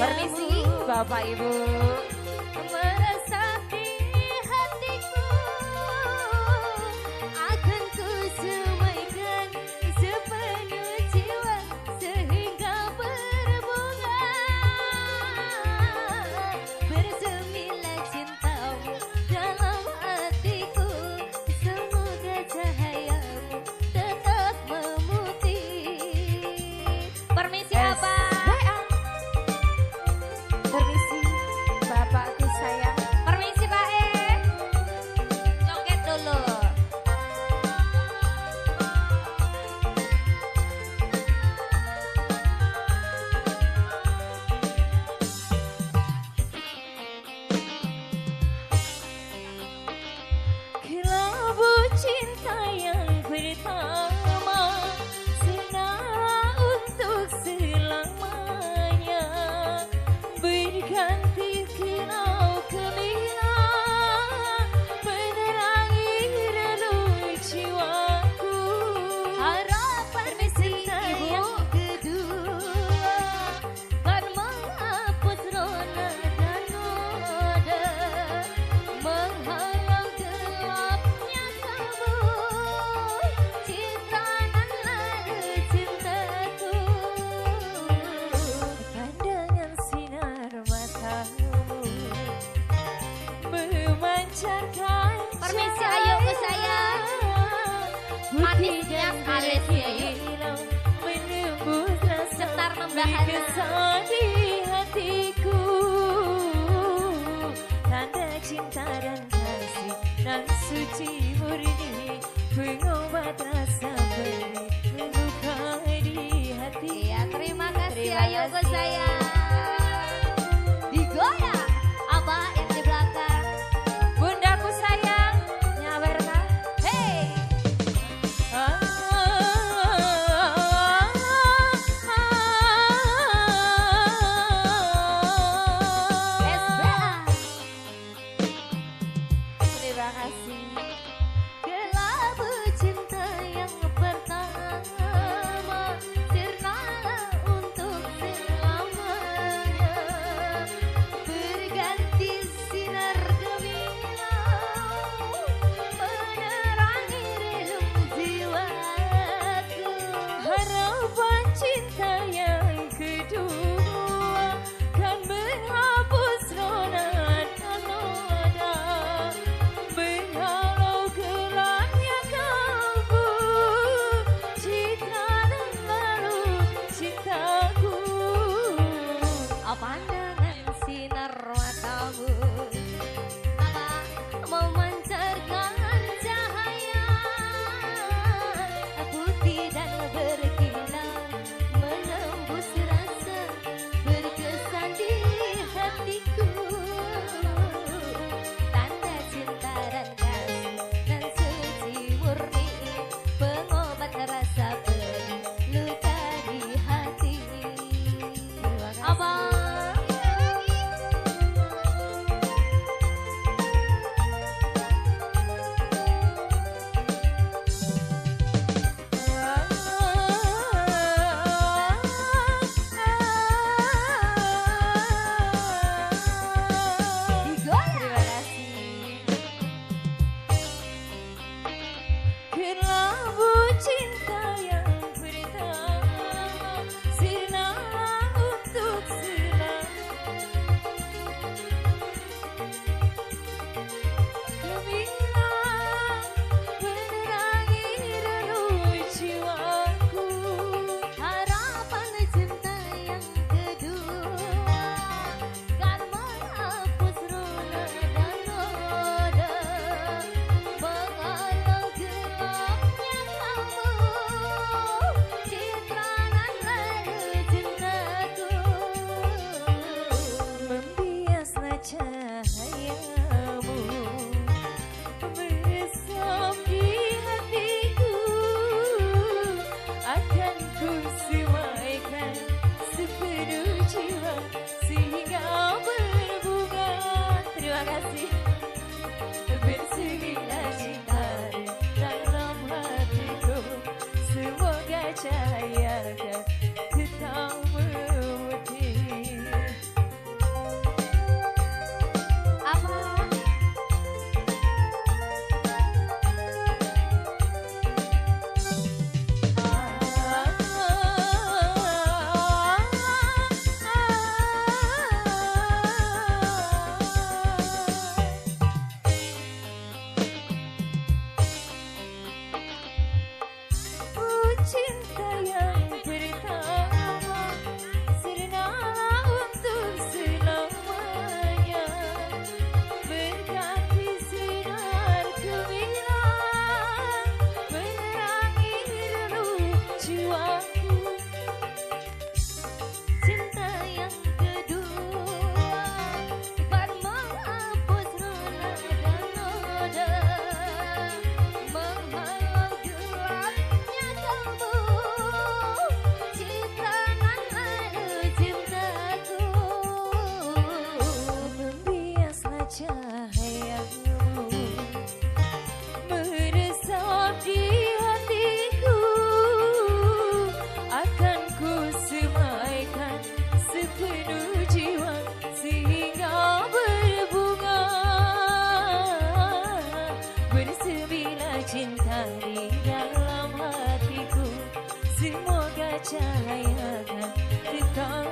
Permisi Bapak Ibu. Meresapi hatiku, akan ku semaikan sepenuh jiwa sehingga berbunga. Bersemilah cintamu dalam hatiku, semoga cahayamu tetap memutih. Permisi Bapak. Permisi Bapakku sayang. Permisi Pak joget dulu. Kelabu cinta yang pertama, senang untuk selamanya, berganti kilau gemilang, menerangi relung jiwaku. Harapan cinta yang kedua kan menghapus rona dan noda, menghalau gelapnya kabut, citranan lalu cintaku. Pandangan sinar matamu memancarkan. Permisi ayo ke saya. Manisnya sekali sih. Menembus rasa setar membahana kesal di hatiku. Tanda cinta dan kasih nan suci murni, pengobat rasa beri luka di hati. Ya terima kasih ayo ke saya. Digoyang apa yang di belakang. Bundaku sayang nyawerkan. Hey. SBA. Terima kasih. Kelabu cinta yang pertama, sirnalah untuk selamanya, berganti sinar gemilang, menerangi relung jiwaku. Harapan cinta yang kedua kan menghapus rona dan noda, menghalau gelapnya kabut, citranan baru cintaku. Pandangan sinar matamu memancarkan cahaya putih dan berkilau, menembus rasa berkesan di hatiku. Tanda cinta dan kasih dan suci murni, pengobat rasa pedih luka di hati. Apa? Kelabu cinta yang pertama, sirna untuk gemilang, menerangi relung jiwaku. Harapan cinta yang kedua kan menghapus rona dan noda, menghalau gelapnya kabut, citranan lalu cintaku. Membiaslah cahayamu meresap di hatiku, akan ku semaikan sepenuh jiwa sehingga berbunga. Terima kasih. Bersemilah cinta dalam hatiku, semoga cahaya tetap memutih. cinta yang pertama, serenalah untuk selamanya, berganti sinar gemilang, menerangi relung jiwaku. Cinta yang kedua dapat menghapus rona dan noda, menghalau gelapnya kalbu. Cinta nan ada cintaku, membiaslah cahayamu, meresap di hatiku. Akan ku semaikan sepenuh jiwa sehingga berbunga, bersebilah cinta di dalam hatiku. Semoga cahaya akan tetap